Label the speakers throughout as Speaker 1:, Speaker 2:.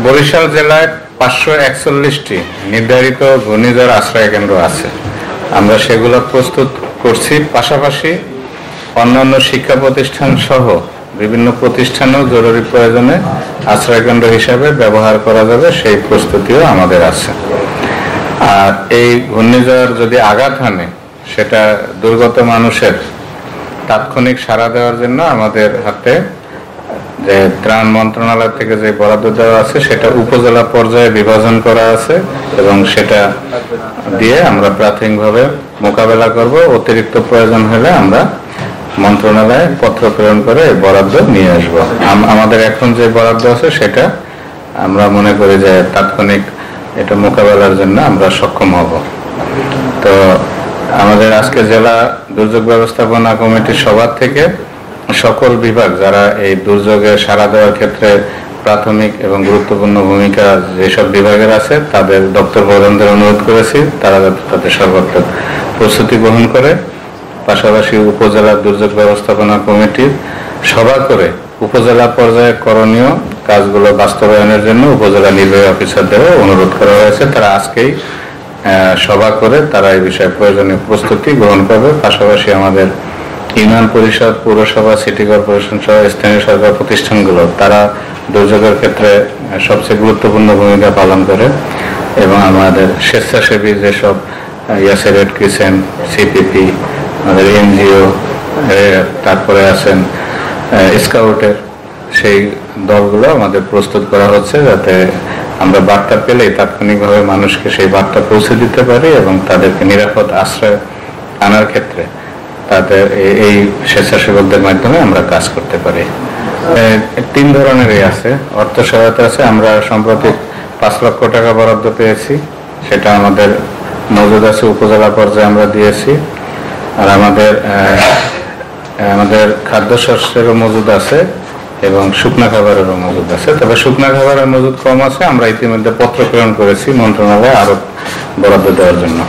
Speaker 1: বরিশাল জেলায় 541টি নির্ধারিত ঘূর্ণিঝড় আশ্রয় কেন্দ্র আছে। আমরা সেগুলো প্রস্তুত করছি, পাশাপাশি অন্যান্য শিক্ষা প্রতিষ্ঠান সহ বিভিন্ন প্রতিষ্ঠানেও জরুরি প্রয়োজনে আশ্রয় কেন্দ্র হিসাবে ব্যবহার করা যাবে সেই প্রস্তুতিও আমাদের আছে। আর এই ঘূর্ণিঝড় যদি আঘাত হানে সেটা দুর্গত মানুষের তাৎক্ষণিক সাড়া দেওয়ার জন্য আমাদের হাতে যে ত্রাণ মন্ত্রণালয় থেকে যে বরাদ্দ দেওয়া আছে সেটা উপজেলা পর্যায়ে বিভাজন করা আছে এবং সেটা দিয়ে আমরা প্রাথমিকভাবে মোকাবেলা করব। অতিরিক্ত প্রয়োজন হলে আমরা মন্ত্রণালয়ে পত্র প্রেরণ করে বরাদ্দ নিয়ে আসব। আমাদের এখন যে বরাদ্দ আছে সেটা আমরা মনে করি যে তাৎক্ষণিক এটা মোকাবেলার জন্য আমরা সক্ষম হব। তো আমাদের আজকে জেলা দুর্যোগ ব্যবস্থাপনা কমিটির সভা থেকে সকল বিভাগ যারা এই দুর্যোগে সাড়া দেওয়ার ক্ষেত্রে প্রাথমিক এবং গুরুত্বপূর্ণ ভূমিকা যেসব বিভাগের আছে তাদের দপ্তর প্রধানদের অনুরোধ করেছি তারা তাদের সর্বাত্মক প্রস্তুতি গ্রহণ করে, পাশাপাশি উপজেলা দুর্যোগ ব্যবস্থাপনা কমিটির সভা করে উপজেলা পর্যায়ে করণীয় কাজগুলো বাস্তবায়নের জন্য উপজেলা নির্বাহী অফিসারদেরও অনুরোধ করা হয়েছে। তারা আজকেই সভা করে তারা এই বিষয়ে প্রয়োজনীয় প্রস্তুতি গ্রহণ করবে। পাশাপাশি আমাদের ইউনিয়ন পরিষদ, পৌরসভা, সিটি কর্পোরেশন সহ স্থানীয় সরকার প্রতিষ্ঠানগুলো তারা দুর্যোগের ক্ষেত্রে সবচেয়ে গুরুত্বপূর্ণ ভূমিকা পালন করে এবং আমাদের স্বেচ্ছাসেবী যেসব ইয়াসের রেড ক্রিসেন্ট, সিপিপি, আমাদের এনজিও, তারপরে আছেন স্কাউটের সেই দলগুলো আমাদের প্রস্তুত করা হচ্ছে যাতে আমরা বার্তা পেলেই তাৎক্ষণিকভাবে মানুষকে সেই বার্তা পৌঁছে দিতে পারি এবং তাদেরকে নিরাপদ আশ্রয় আনার ক্ষেত্রে তাদের এই স্বেচ্ছাসেবকদের মাধ্যমে আমরা কাজ করতে পারি। 3 ধরনেরই আছে। অর্থ সহায়তা আছে, আমরা সম্প্রতি 5 লক্ষ টাকা বরাদ্দ পেয়েছি, সেটা আমাদের মজুদ আছে, উপজেলা পর্যায়ে আমরা দিয়েছি। আর আমাদের খাদ্যশস্যেরও মজুদ আছে এবং শুকনা খাবারেরও মজুদ আছে। তবে শুকনা খাবারের মজুদ কম আছে, আমরা ইতিমধ্যে পত্র প্রেরণ করেছি মন্ত্রণালয়ে আরো বরাদ্দ দেওয়ার জন্য।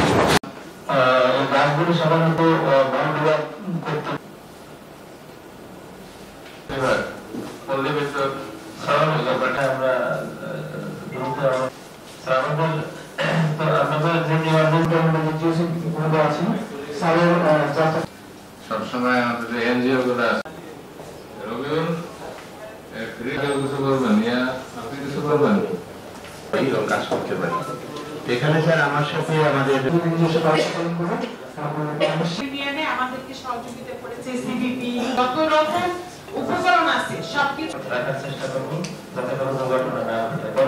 Speaker 1: সবসময় আমাদের এনজিও গুলো আছে, কাজ করতে পারি এখানে। স্যার আমার সাথে আমাদের
Speaker 2: আমাদেরকে সহযোগিতা করেছে সিবিপি, যত রকম উপকরণ আছে সবকিছু রাখার চেষ্টা করবো যাতে কোনো